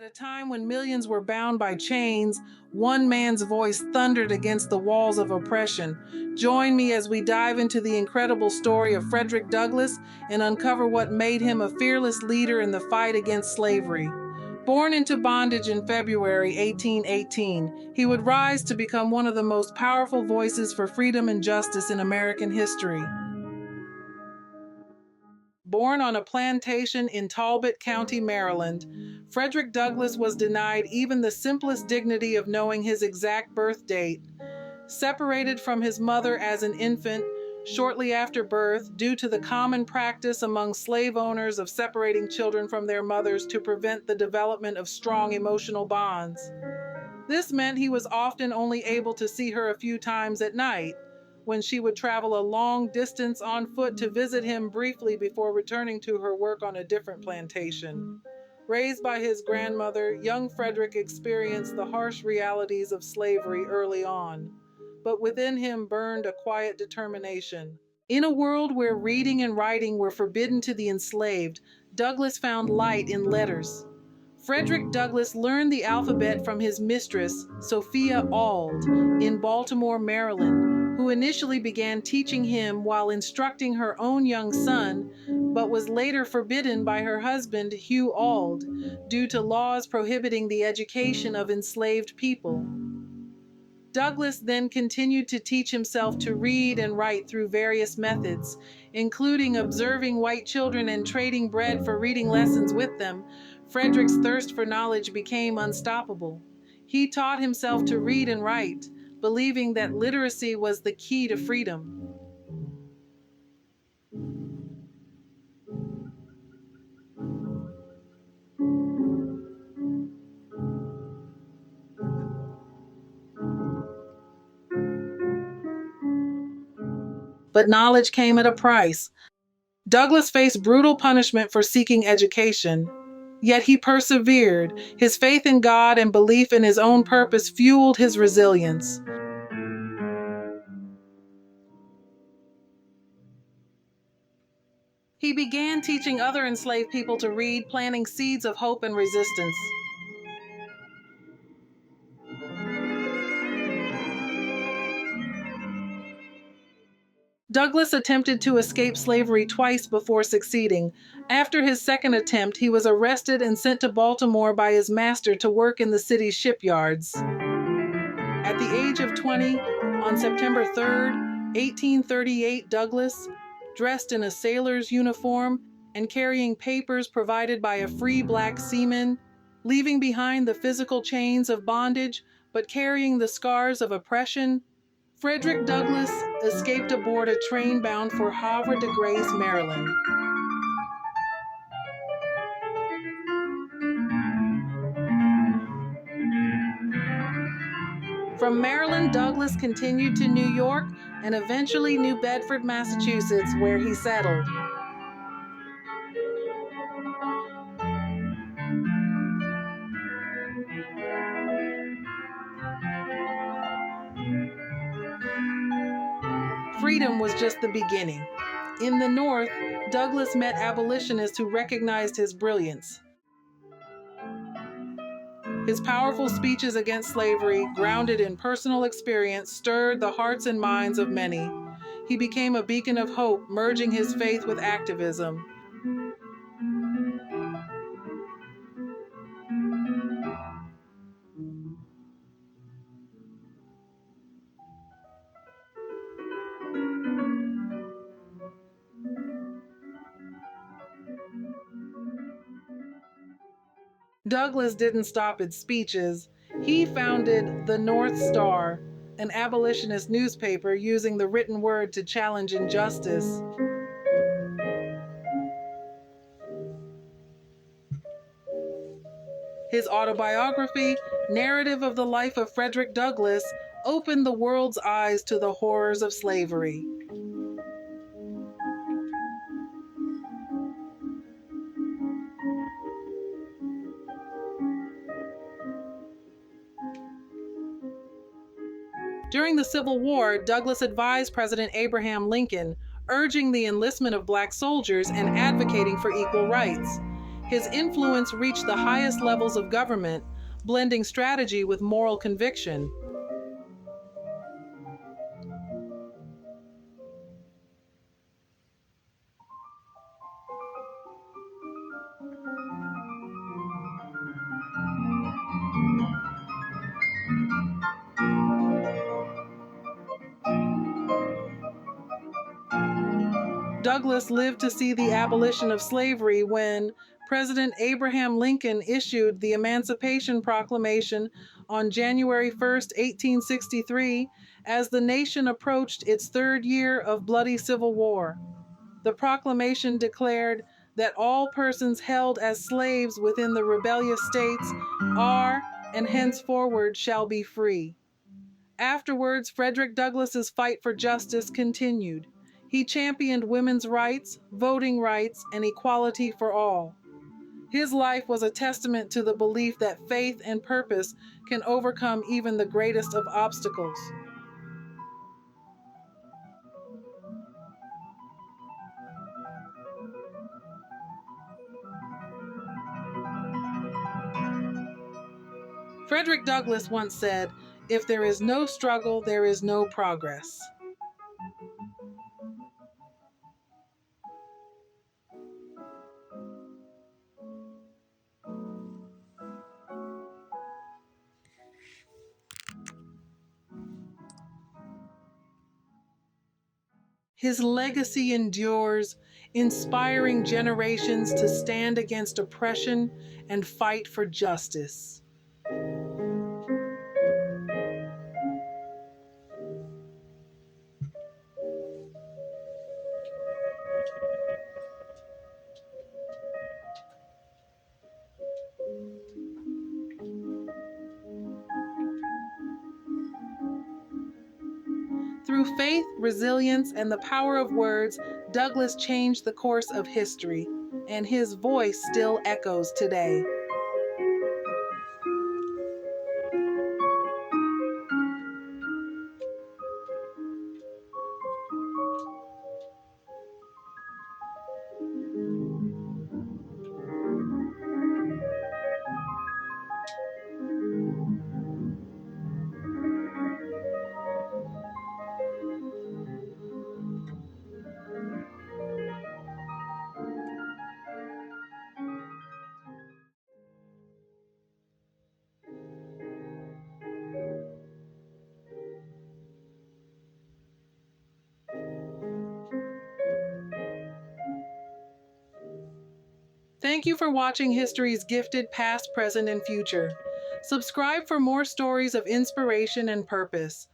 a time when millions were bound by chains, one man's voice thundered against the walls of oppression. Join me as we dive into the incredible story of Frederick Douglass and uncover what made him a fearless leader in the fight against slavery. Born into bondage in February 1818, he would rise to become one of the most powerful voices for freedom and justice in American history. Born on a plantation in Talbot County, Maryland, Frederick Douglass was denied even the simplest dignity of knowing his exact birth date. Separated from his mother as an infant shortly after birth due to the common practice among slave owners of separating children from their mothers to prevent the development of strong emotional bonds. This meant he was often only able to see her a few times at night, when she would travel a long distance on foot to visit him briefly before returning to her work on a different plantation. Raised by his grandmother, young Frederick experienced the harsh realities of slavery early on, but within him burned a quiet determination. In a world where reading and writing were forbidden to the enslaved, Douglass found light in letters. Frederick Douglass learned the alphabet from his mistress, Sophia Auld, in Baltimore, Maryland, who initially began teaching him while instructing her own young son, but was later forbidden by her husband, Hugh Auld, due to laws prohibiting the education of enslaved people. Douglass then continued to teach himself to read and write through various methods, including observing white children and trading bread for reading lessons with them. Frederick's thirst for knowledge became unstoppable. He taught himself to read and write, believing that literacy was the key to freedom. But knowledge came at a price. Douglass faced brutal punishment for seeking education. Yet he persevered. His faith in God and belief in his own purpose fueled his resilience. He began teaching other enslaved people to read, planting seeds of hope and resistance. Douglass attempted to escape slavery twice before succeeding. After his second attempt, he was arrested and sent to Baltimore by his master to work in the city's shipyards. At the age of 20, on September 3, 1838, Douglass, dressed in a sailor's uniform and carrying papers provided by a free black seaman, leaving behind the physical chains of bondage but carrying the scars of oppression, Frederick Douglass escaped aboard a train bound for Havre de Grace, Maryland. From Maryland, Douglass continued to New York and eventually New Bedford, Massachusetts, where he settled. Freedom was just the beginning. In the North, Douglass met abolitionists who recognized his brilliance. His powerful speeches against slavery, grounded in personal experience, stirred the hearts and minds of many. He became a beacon of hope, merging his faith with activism. Douglass didn't stop at speeches. He founded the North Star, an abolitionist newspaper using the written word to challenge injustice. His autobiography, Narrative of the Life of Frederick Douglass, opened the world's eyes to the horrors of slavery. During the Civil War, Douglass advised President Abraham Lincoln, urging the enlistment of black soldiers and advocating for equal rights. His influence reached the highest levels of government, blending strategy with moral conviction. Douglass lived to see the abolition of slavery when President Abraham Lincoln issued the Emancipation Proclamation on January 1st, 1863, as the nation approached its third year of bloody civil war. The proclamation declared that all persons held as slaves within the rebellious states are and henceforward shall be free. Afterwards, Frederick Douglass's fight for justice continued. He championed women's rights, voting rights, and equality for all. His life was a testament to the belief that faith and purpose can overcome even the greatest of obstacles. Frederick Douglass once said, "If there is no struggle, there is no progress." His legacy endures, inspiring generations to stand against oppression and fight for justice. Through faith, resilience, and the power of words, Douglass changed the course of history, and his voice still echoes today. Thank you for watching History's Gifted Past, Present, and Future. Subscribe for more stories of inspiration and purpose.